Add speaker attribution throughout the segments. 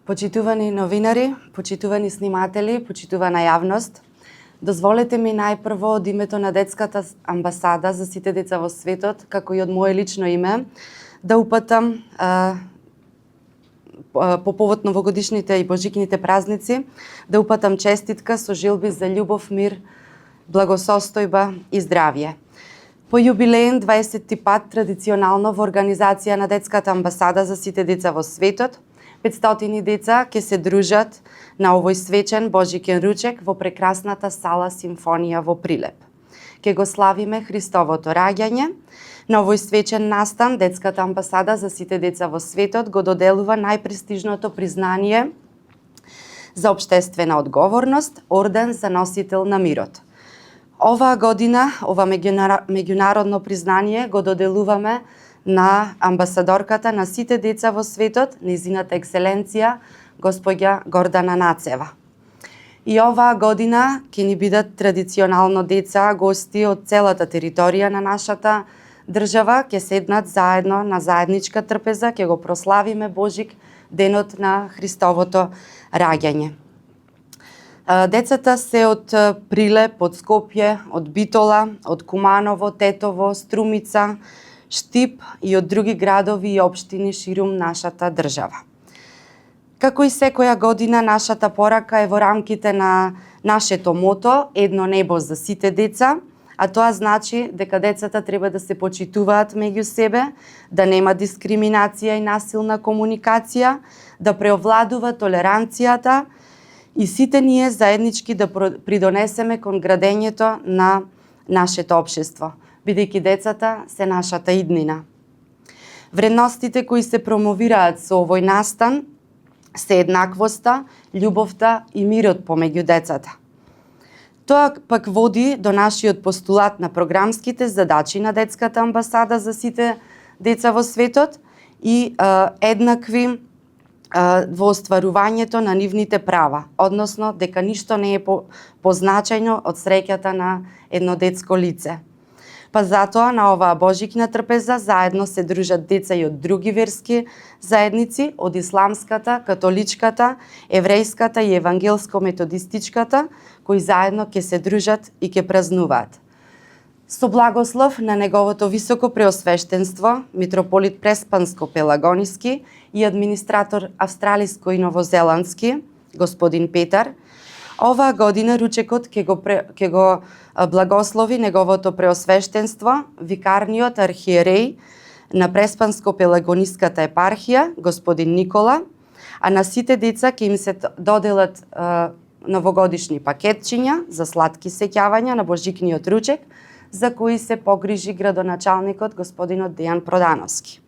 Speaker 1: Почитувани новинари, почитувани сниматели, почитувана јавност, дозволете ми најпрво од името на Детската амбасада за сите деца во светот, како и од мое лично име, да упатам по повод новогодишните и божикните празници, да упатам честитка со жилби за љубов, мир, благосостојба и здравје. По јубилеен 20 пат традиционално во организација на Детската амбасада за сите деца во светот, 500 деца ќе се дружат на овој свечен божикен ручек во прекрасната сала Симфонија во Прилеп. Ке го славиме Христовото раѓање. На овој свечен настан Детската амбасада за сите деца во светот го доделува најпрестижното признание за општествена одговорност, орден за носител на мирот. Оваа година, ова меѓународно признание го доделуваме на амбасадорката на сите деца во светот, незината екселенција, господја Гордана Нацева. И оваа година ќе ни бидат традиционално деца, гости од целата територија на нашата држава, ќе седнат заедно на заедничка трпеза, ќе го прославиме Божик, денот на Христовото раѓање. Децата се од Прилеп, од Скопје, од Битола, од Куманово, Тетово, Струмица, Штип и од други градови и општини ширум нашата држава. Како и секоја година, нашата порака е во рамките на нашето мото «Едно небо за сите деца», а тоа значи дека децата треба да се почитуваат меѓу себе, да нема дискриминација и насилна комуникација, да преовладува толеранцијата и сите ние заеднички да придонесеме кон градењето на нашето општество, бидејќи децата се нашата иднина. Вредностите кои се промовираат со овој настан се еднаквоста, љубовта и мирот помеѓу децата. Тоа пак води до нашиот постулат на програмските задачи на Детската амбасада за сите деца во светот и еднакви во остварувањето на нивните права, односно дека ништо не е позначајно од среќата на едно детско лице. Па затоа на оваа божикна трпеза заедно се дружат деца и од други верски заедници, од исламската, католичката, еврејската и евангелско-методистичката, кои заедно ќе се дружат и ќе празнуваат. Со благослов на неговото високо преосвештенство, митрополит Преспанско-Пелагониски и администратор австралиско и новозеландски, господин Петар, оваа година ручекот ќе го благослови неговото преосвештенство, викарниот архиереј на Преспанско-Пелагониската епархија, господин Никола, а на сите деца ќе им се доделат новогодишни пакетчиња за сладки сеќавања на божикниот ручек, за кои се погрижи градоначалникот господинот Дејан Продановски.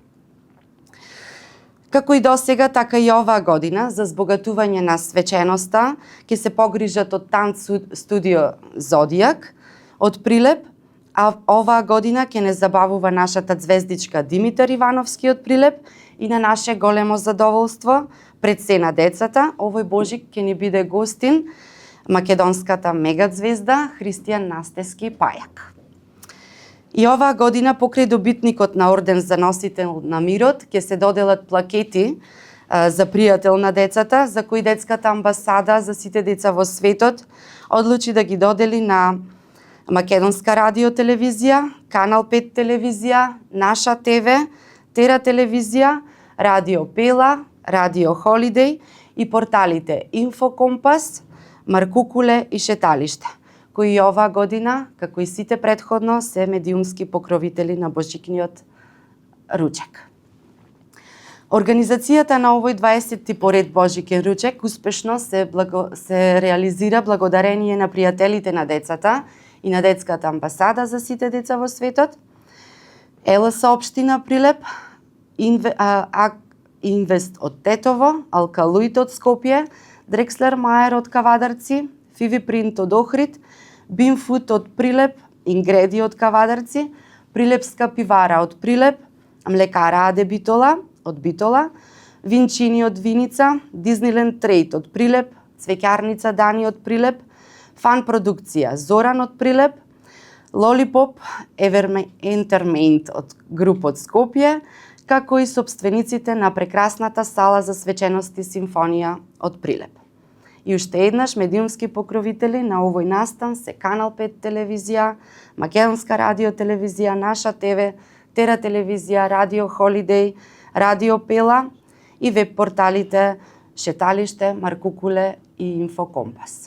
Speaker 1: Како и досега, така и оваа година, за збогатување на свеченоста, ќе се погрижат од Танц студио Зодијак, од Прилеп, а оваа година ќе не забавува нашата звездичка Димитар Ивановски од Прилеп и на наше големо задоволство, пред се на децата, овој божик ќе ни биде гостин македонската мегазвезда Христијан Настески Пајак. И оваа година, покрај добитникот на орден за носител на мирот, ќе се доделат плакети за пријател на децата, за кои Детската амбасада за сите деца во светот одлучи да ги додели на Македонска радио телевизија, Канал 5 телевизија, Наша ТВ, Тера телевизија, Радио Пела, Радио Холидеј и порталите Инфокомпас, Маркукуле и Шеталиште, кои оваа година, како и сите претходно, се медиумски покровители на божикниот ручек. Организацијата на овој 20-ти поред божикен ручек успешно се реализира благодарение на пријателите на децата и на Детската амбасада за сите деца во светот, ЕЛС општина Прилеп, Инвест од Тетово, Алкалуит од Скопје, Дрекслер Маер од Кавадарци, Фиви Принт од Охрид, Бинфуд од Прилеп, Ингреди од Кавадарци, Прилепска пивара од Прилеп, Млекара Аде Битола од Битола, Винчини од Виница, Дизниленд Трейд од Прилеп, Цвеќарница Дани од Прилеп, Фан продукција Зоран од Прилеп, Лолипоп Ентермејнт од групот Скопје, како и собствениците на прекрасната сала за свечености Симфонија од Прилеп. И уште еднаш медиумски покровители на овој настан се Канал 5 телевизија, Македонска радио телевизија, Наша ТВ, Тера телевизија, Радио Холидеј, Радио Пела и веб порталите Шеталиште, Маркукуле и Инфокомпас.